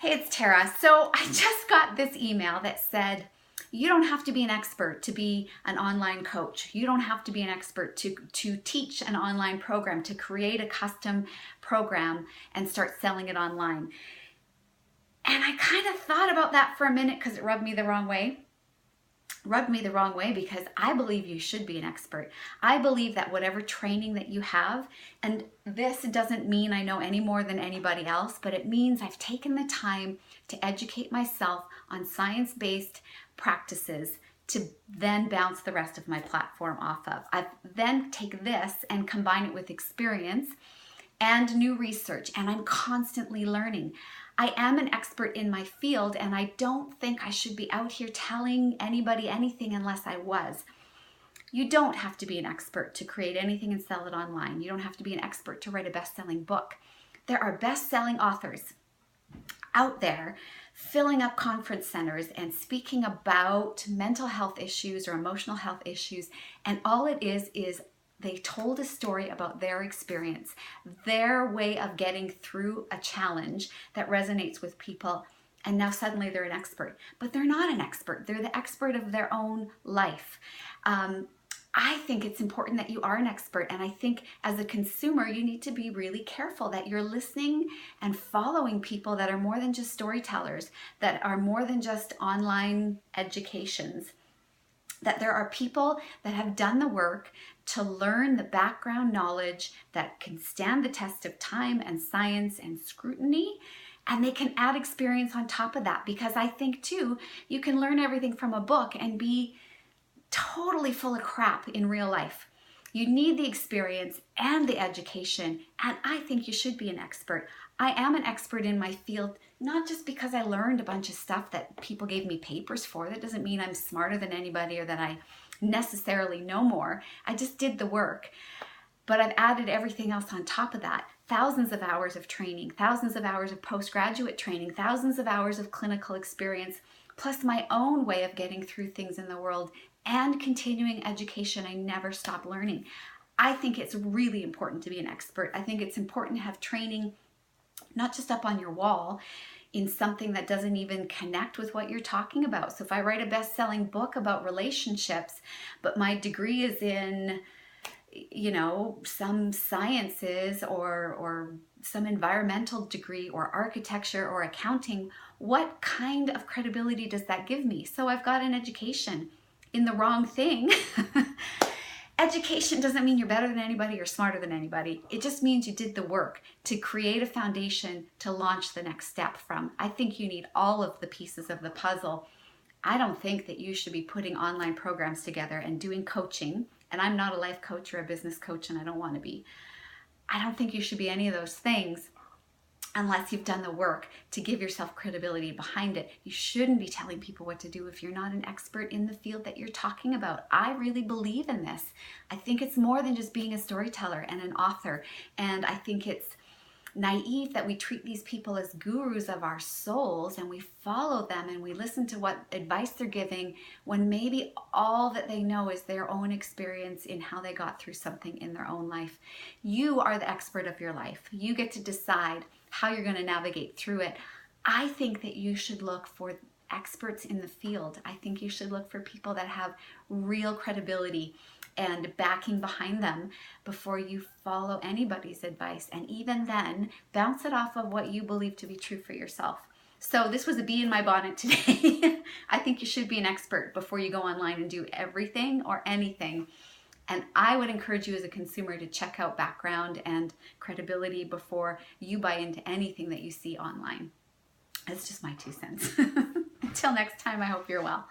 Hey, it's Tara. So I just got this email that said, you don't have to be an expert to be an online coach. You don't have to be an expert to teach an online program, to create a custom program and start selling it online. And I kind of thought about that for a minute because it rubbed me the wrong way. Because I believe you should be an expert. I believe that whatever training that you have, and this doesn't mean I know any more than anybody else, but it means I've taken the time to educate myself on science-based practices to then bounce the rest of my platform off of. I then take this and combine it with experience and new research, and I'm constantly learning. I am an expert in my field, and I don't think I should be out here telling anybody anything unless I was. You don't have to be an expert to create anything and sell it online. You don't have to be an expert to write a best-selling book. There are best-selling authors out there filling up conference centers and speaking about mental health issues or emotional health issues, and all it is they told a story about their experience, their way of getting through a challenge that resonates with people, and now suddenly they're an expert. But they're not an expert. They're the expert of their own life. I think it's important that you are an expert, and I think as a consumer, you need to be really careful that you're listening and following people that are more than just storytellers, that are more than just online educations. That there are people that have done the work to learn the background knowledge that can stand the test of time and science and scrutiny, and they can add experience on top of that. Because I think too, you can learn everything from a book and be totally full of crap in real life. You need the experience and the education, and I think you should be an expert. I am an expert in my field, not just because I learned a bunch of stuff that people gave me papers for. That doesn't mean I'm smarter than anybody or that I necessarily know more. I just did the work. But I've added everything else on top of that. Thousands of hours of training, thousands of hours of postgraduate training, thousands of hours of clinical experience, plus my own way of getting through things in the world and continuing education. I never stop learning. I think it's really important to be an expert. I think it's important to have training not just up on your wall in something that doesn't even connect with what you're talking about. So if I write a best-selling book about relationships, but my degree is in, some sciences or some environmental degree or architecture or accounting, what kind of credibility does that give me? So I've got an education in the wrong thing. Education doesn't mean you're better than anybody or smarter than anybody. It just means you did the work to create a foundation to launch the next step from. I think you need all of the pieces of the puzzle. I don't think that you should be putting online programs together and doing coaching. And I'm not a life coach or a business coach, and I don't want to be. I don't think you should be any of those things unless you've done the work to give yourself credibility behind it. You shouldn't be telling people what to do if you're not an expert in the field that you're talking about. I really believe in this. I think it's more than just being a storyteller and an author. And I think it's naive that we treat these people as gurus of our souls and we follow them and we listen to what advice they're giving when maybe all that they know is their own experience in how they got through something in their own life. You are the expert of your life. You get to decide how you're going to navigate through it. I think that you should look for experts in the field. I think you should look for people that have real credibility and backing behind them before you follow anybody's advice. And even then, bounce it off of what you believe to be true for yourself. So this was a bee in my bonnet today. I think you should be an expert before you go online and do everything or anything. And I would encourage you as a consumer to check out background and credibility before you buy into anything that you see online. That's just my 2 cents. Until next time, I hope you're well.